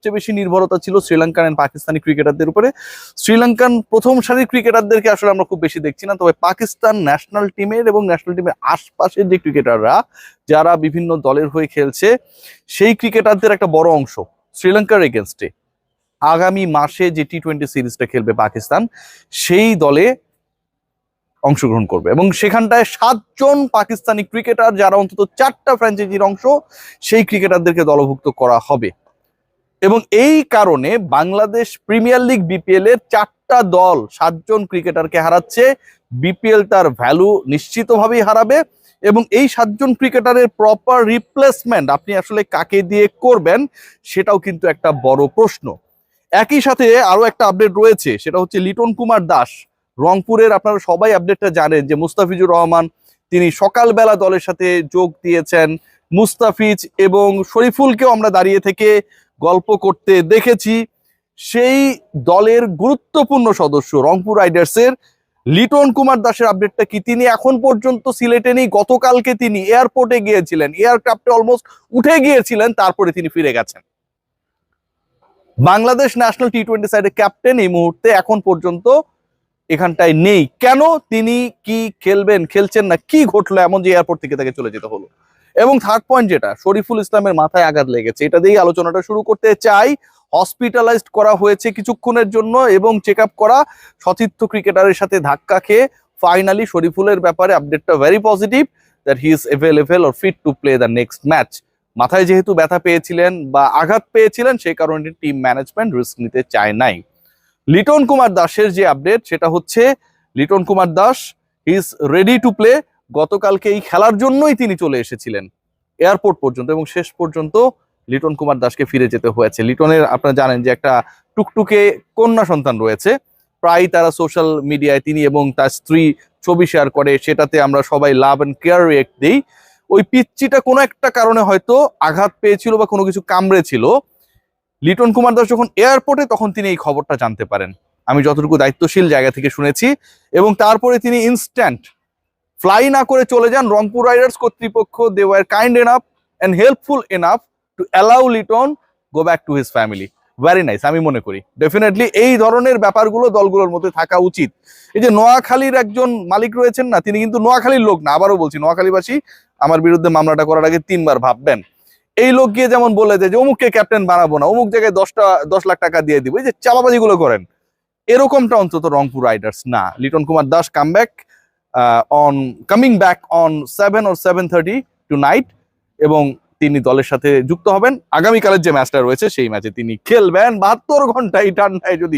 সবচেয়ে বেশি নির্ভরতা ছিল শ্রীলঙ্কান এন্ড পাকিস্তানি ক্রিকেটারদের উপরে। শ্রীলঙ্কান প্রথম সারির ক্রিকেটারদেরকে আসলে আমরা খুব বেশি দেখছি না, তবে পাকিস্তান ন্যাশনাল টিমের এবং ন্যাশনাল টিমের আশপাশের যে ক্রিকেটাররা যারা বিভিন্ন দলের হয়ে খেলছে, সেই ক্রিকেটারদের একটা বড় অংশ শ্রীলঙ্কার এগেনস্টে আগামী মাসে যে টি-20 সিরিজটা খেলবে পাকিস্তান, সেই দলে অংশগ্রহণ করবে এবং সেখানটায় 7 জন পাকিস্তানি ক্রিকেটার যারা অন্তত 4টা ফ্র্যাঞ্চাইজির অংশ, সেই ক্রিকেটারদেরকে দলভুক্ত করা হবে। এবং এই কারণে বাংলাদেশ প্রিমিয়ার লিগ বিপিএল এর 4টা দল 7 জন ক্রিকেটারকে হারাচ্ছে। বিপিএল তার ভ্যালু নিশ্চিতভাবেই হারাবে এবং এই 7 জন ক্রিকেটারের প্রপার রিপ্লেসমেন্ট আপনি আসলে কাকে দিয়ে করবেন, সেটাও কিন্তু একটা বড় প্রশ্ন। একই সাথে আরো একটা আপডেট রয়েছে, সেটা হচ্ছে লিটন কুমার দাস রংপুরের। আপনারা সবাই আপডেটটা জানেন যে মুস্তাফিজুর রহমান তিনি সকালবেলা দলের সাথে যোগ দিয়েছেন। মুস্তাফিজ এবং শরীফুলকেও আমরা দাঁড়িয়ে থেকে গল্প করতে দেখেছি। সেই দলের গুরুত্বপূর্ণ সদস্য রংপুর রাইডার্সের লিটন কুমার দাসের আপডেটটা কি, তিনি এখন পর্যন্ত সিলেটে নেই। গতকালকে তিনি এয়ারপোর্টে গিয়েছিলেন, এয়ারক্রাফটে অলমোস্ট উঠে গিয়েছিলেন, তারপরে তিনি ফিরে গেছেন। বাংলাদেশ ন্যাশনাল টি-20 সাইডের ক্যাপ্টেন এই মুহূর্তে এখন পর্যন্ত এখানটায় নেই। কেন, তিনি কি খেলবেন, খেলছেন না, কি ঘটলো এমন যে এয়ারপোর্ট থেকে তাকে চলে যেতে হলো? এবং থার্ড পয়েন্ট যেটা, শরীফুল ইসলামের মাথায় আঘাত লেগেছে, এটা দিয়েই আলোচনাটা শুরু করতে চাই। হসপিটালাইজড করা হয়েছে কিছুক্ষণের জন্য এবং চেক আপ করা। সতীর্থ ক্রিকেটারের সাথে ধাক্কা খেয়ে ফাইনালি শরীফুলের ব্যাপারে আপডেটটা very positive, that he is available or fit to play the next match. মাথায় যেহেতু ব্যথা পেয়েছিলেন বা আঘাত পেয়েছিলেন, সেই কারণে টিম ম্যানেজমেন্ট রিস্ক নিতে চায় নাই। লিটন কুমার দাসের যে আপডেট, সেটা হচ্ছে Liton Kumar Das is ready to play. গতকালকে এই খেলার জন্যই তিনি চলে এসেছিলেন এয়ারপোর্ট পর্যন্ত এবং শেষ পর্যন্ত লিটন কুমার দাসকে ফিরে যেতে হয়েছে। লিটনের আপনারা জানেন যে একটা টুকটুকে কন্যা সন্তান রয়েছে, প্রায় তারা সোশ্যাল মিডিয়ায় তিনি এবং তার স্ত্রী ছবি শেয়ার করে, সেটাতে আমরা সবাই লাভ অ্যান্ড কেয়ার রিয়েক্ট দিই। ওই পিচ্চিটা কোনো একটা কারণে হয়তো আঘাত পেয়েছিল বা কোনো কিছু কামড়েছিল। লিটন কুমার দাস যখন এয়ারপোর্টে, তখন তিনি এই খবরটা জানতে পারেন, আমি যতটুকু দায়িত্বশীল জায়গা থেকে শুনেছি। এবং তারপরে তিনি ইনস্ট্যান্ট ফ্লাই না করে চলে যান। রংপুর রাইডার্স কর্তৃপক্ষ they were kind enough and helpful enough to allow Liton go back to his family. Very nice, আমি মনে করি ডেফিনেটলি এই ধরনের ব্যাপারগুলো দলগুলোর মধ্যে থাকা উচিত। এই যে নোয়াখালীর একজন মালিক রয়েছেন না, তিনি কিন্তু নোয়াখালীর লোক না। আবারও বলছি, নোয়াখালীবাসী আমার বিরুদ্ধে মামলাটা করার আগে 3 বার ভাববেন। এই লোক গিয়ে যেমন বলে যে অমুককে ক্যাপ্টেন বানাবো না, অমুক জায়গায় 10 লাখ টাকা দিয়ে দিব, এই যে চাপাবাজিগুলো করেন, এরকমটা অন্তত রংপুর রাইডার্স না। Liton Kumar Das coming back on 7 or 7:30 tonight এবং তিনি দলের সাথে যুক্ত হবেন। আগামীকালের যে ম্যাচটা রয়েছে সেই ম্যাচে তিনি খেলবেন 72 ঘন্টায় ঠান্ডায় যদি